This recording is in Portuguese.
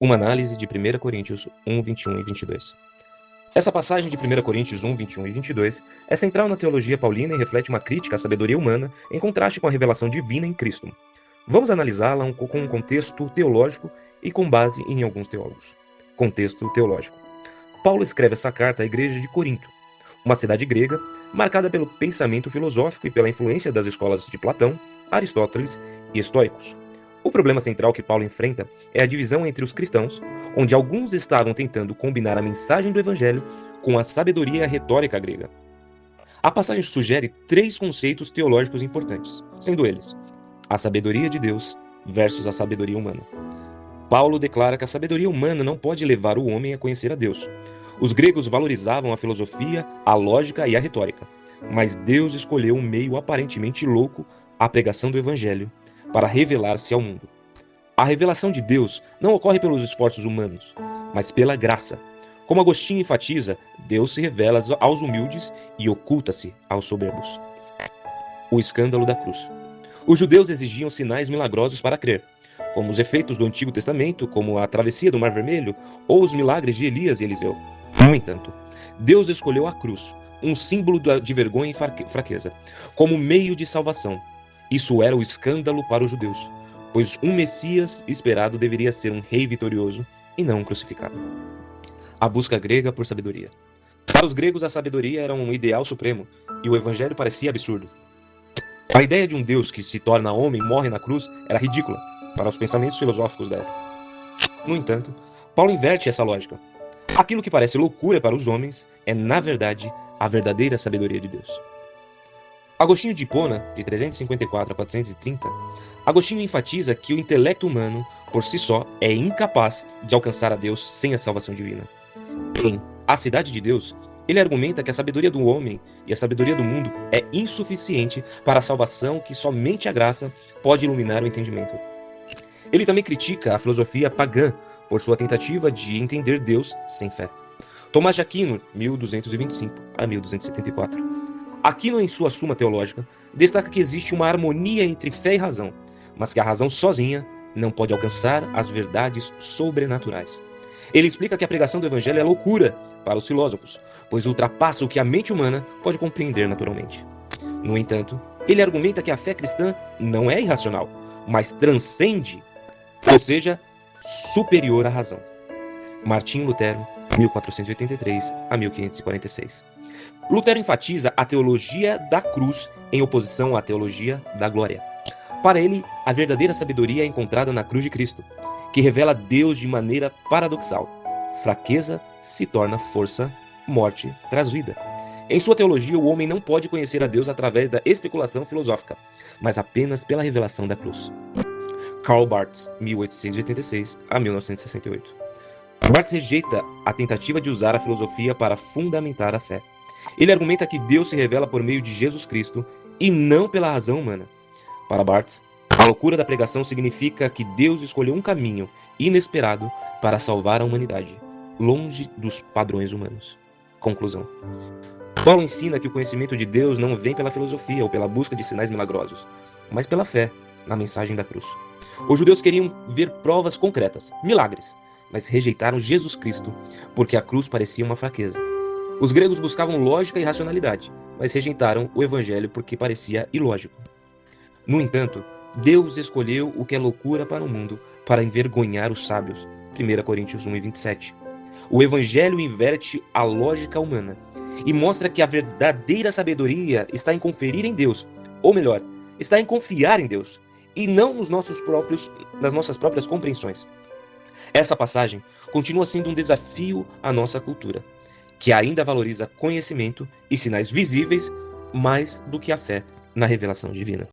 Uma análise de 1 Coríntios 1, 21 e 22. Essa passagem de 1 Coríntios 1, 21 e 22 é central na teologia paulina e reflete uma crítica à sabedoria humana em contraste com a revelação divina em Cristo. Vamos analisá-la com um contexto teológico e com base em alguns teólogos. Contexto teológico. Paulo escreve essa carta à igreja de Corinto, uma cidade grega marcada pelo pensamento filosófico e pela influência das escolas de Platão, Aristóteles e estoicos. O problema central que Paulo enfrenta é a divisão entre os cristãos, onde alguns estavam tentando combinar a mensagem do evangelho com a sabedoria e a retórica grega. A passagem sugere 3 conceitos teológicos importantes, sendo eles a sabedoria de Deus versus a sabedoria humana. Paulo declara que a sabedoria humana não pode levar o homem a conhecer a Deus. Os gregos valorizavam a filosofia, a lógica e a retórica, mas Deus escolheu um meio aparentemente louco, a pregação do evangelho, para revelar-se ao mundo. A revelação de Deus não ocorre pelos esforços humanos, mas pela graça. Como Agostinho enfatiza, Deus se revela aos humildes e oculta-se aos soberbos. O escândalo da cruz. Os judeus exigiam sinais milagrosos para crer, como os efeitos do Antigo Testamento, como a travessia do Mar Vermelho, ou os milagres de Elias e Eliseu. No entanto, Deus escolheu a cruz, um símbolo de vergonha e fraqueza, como meio de salvação. Isso era o escândalo para os judeus, pois um Messias esperado deveria ser um rei vitorioso e não um crucificado. A busca grega por sabedoria. Para os gregos, a sabedoria era um ideal supremo, e o evangelho parecia absurdo. A ideia de um Deus que se torna homem e morre na cruz era ridícula para os pensamentos filosóficos da época. No entanto, Paulo inverte essa lógica. Aquilo que parece loucura para os homens é, na verdade, a verdadeira sabedoria de Deus. Agostinho de Hipona, de 354 a 430, Agostinho enfatiza que o intelecto humano, por si só, é incapaz de alcançar a Deus sem a salvação divina. Em A Cidade de Deus, ele argumenta que a sabedoria do homem e a sabedoria do mundo é insuficiente para a salvação que somente a graça pode iluminar o entendimento. Ele também critica a filosofia pagã por sua tentativa de entender Deus sem fé. Tomás de Aquino, 1225 a 1274. Aquino, em sua Suma Teológica, destaca que existe uma harmonia entre fé e razão, mas que a razão sozinha não pode alcançar as verdades sobrenaturais. Ele explica que a pregação do evangelho é loucura para os filósofos, pois ultrapassa o que a mente humana pode compreender naturalmente. No entanto, ele argumenta que a fé cristã não é irracional, mas transcende, ou seja, superior à razão. Martinho Lutero, 1483 a 1546. Lutero enfatiza a teologia da cruz em oposição à teologia da glória. Para ele, a verdadeira sabedoria é encontrada na cruz de Cristo, que revela Deus de maneira paradoxal. Fraqueza se torna força, morte traz vida. Em sua teologia, o homem não pode conhecer a Deus através da especulação filosófica, mas apenas pela revelação da cruz. Karl Barth, 1886 a 1968. Barth rejeita a tentativa de usar a filosofia para fundamentar a fé. Ele argumenta que Deus se revela por meio de Jesus Cristo e não pela razão humana. Para Barth, a loucura da pregação significa que Deus escolheu um caminho inesperado para salvar a humanidade, longe dos padrões humanos. Conclusão. Paulo ensina que o conhecimento de Deus não vem pela filosofia ou pela busca de sinais milagrosos, mas pela fé na mensagem da cruz. Os judeus queriam ver provas concretas, milagres, mas rejeitaram Jesus Cristo porque a cruz parecia uma fraqueza. Os gregos buscavam lógica e racionalidade, mas rejeitaram o evangelho porque parecia ilógico. No entanto, Deus escolheu o que é loucura para o mundo para envergonhar os sábios. 1 Coríntios 1 e 27. O evangelho inverte a lógica humana e mostra que a verdadeira sabedoria está em conferir em Deus, ou melhor, está em confiar em Deus, e não nas nossas próprias compreensões. Essa passagem continua sendo um desafio à nossa cultura, que ainda valoriza conhecimento e sinais visíveis mais do que a fé na revelação divina.